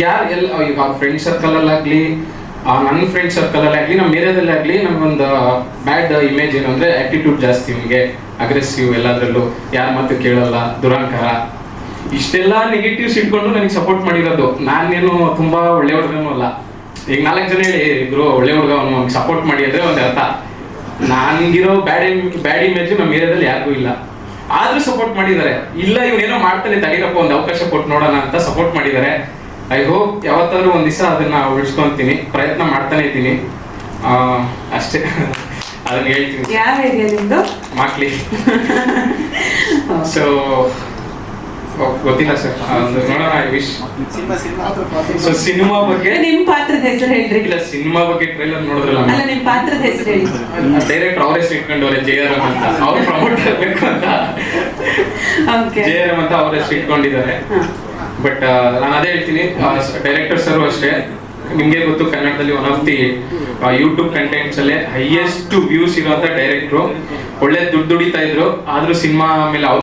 ಯಾರು ಈಗ ಫ್ರೆಂಡ್ ಸರ್ಕಲಲ್ಲಾಗಲಿ, ನನ್ನ ಫ್ರೆಂಡ್ ಸರ್ಕಲಲ್ಲಿ ಆಗಲಿ, ನಮ್ಮ ಏರಿಯಾದಲ್ಲಿ ಆಗಲಿ, ನಮಗೊಂದು ಬ್ಯಾಡ್ ಇಮೇಜ್ ಏನು ಅಂದರೆ ಆ್ಯಟಿಟ್ಯೂಡ್ ಜಾಸ್ತಿ, ನಿಮಗೆ ಅಗ್ರೆಸಿವ್, ಎಲ್ಲದರಲ್ಲೂ ಯಾರ ಮಾತು ಕೇಳಲ್ಲ, ದುರಂಕಾರ, ಇಷ್ಟೆಲ್ಲ ನೆಗೆಟಿವ್ಸ್ ಇಟ್ಕೊಂಡು ನನಗೆ ಸಪೋರ್ಟ್ ಮಾಡಿರೋದು. ನಾನೇನು ತುಂಬ ಒಳ್ಳೆ ಹುಡುಗನೂ ಅಲ್ಲ. ಈಗ 4 ಜನ ಹೇಳಿ ಇದ್ರು ಒಳ್ಳೆ ಹುಡುಗ ಅವನು ಸಪೋರ್ಟ್ ಮಾಡಿ ಅಂದರೆ ಒಂದು ಅರ್ಥ. ನನಗಿರೋ ಬ್ಯಾಡ್ ಇಮೇಜು ನಮ್ಮ ಏರಿಯಾದಲ್ಲಿ ಯಾರಿಗೂ ಇಲ್ಲ, ಆದರೂ ಸಪೋರ್ಟ್ ಮಾಡಿದ್ದಾರೆ. ಇಲ್ಲ ಇವನೇನೋ ಮಾಡ್ತಾನೆ ತಡೀರಪ್ಪ, ಒಂದು ಅವಕಾಶ ಕೊಟ್ಟು ನೋಡೋಣ ಅಂತ ಸಪೋರ್ಟ್ ಮಾಡಿದ್ದಾರೆ. ಐ ಹೋಪ್ ಯಾವತ್ತಾದ್ರೂ ಒಂದು ದಿವಸ ಅದನ್ನ ಉಳಿಸ್ಕೊಂತೀನಿ, ಪ್ರಯತ್ನ ಮಾಡ್ತಾನೆ ಇದ್ದೀನಿ ಅಷ್ಟೇ. ಅದನ್ನ ಹೇಳ್ತೀನಿ. ಯಾವ ಏರಿಯಾ ನಿಮ್ದು? ಮಾಕ್ಲಿ. ಸೊ ಗೊತ್ತಿಲ್ಲ ಸರ್, ನೋಡೋಣ. I wish. ಸೊ ಸಿನಿಮಾ ಬಗ್ಗೆ ನಿಮ್ ಪಾತ್ರದ ಹೆಸರು ಹೇಳ್ರಿ. ಇಲ್ಲ, ಸಿನಿಮಾ ಬಗ್ಗೆ ಟ್ರೈಲರ್ ನೋಡಿದ್ರಲ್ಲ, ಅಲ್ಲ ನಿಮ್ ಪಾತ್ರದ ಹೆಸರು ಹೇಳಿ. ಡೈರೆಕ್ಟ್ ಅವರೇ ಇಟ್ಕೊಂಡವ್ರೆ, JRM ಅಂತ. ಅವ್ರು ಪ್ರಮೋಟ್ ಆಗಬೇಕು ಅಂತ JRM ಅಂತ ಅವರೇ ಇಟ್ಕೊಂಡಿದ್ದಾರೆ. ಬಟ್ ನಾನು ಅದೇ ಹೇಳ್ತೀನಿ, ಡೈರೆಕ್ಟರ್ ಸರ್ ಅಷ್ಟೇ, ನಿಮಗೆ ಗೊತ್ತು ಕನ್ನಡದಲ್ಲಿ one of the YouTube contents ಅಲ್ಲೇ ಹೈಯೆಸ್ಟ್ ವ್ಯೂಸ್ ಇರುವಂತ ಡೈರೆಕ್ಟ್ರು. ಒಳ್ಳೆ ದುಡ್ಡು ದುಡಿತಾ ಇದ್ರು, ಆದ್ರೂ ಸಿನಿಮಾ ಮೇಲೆ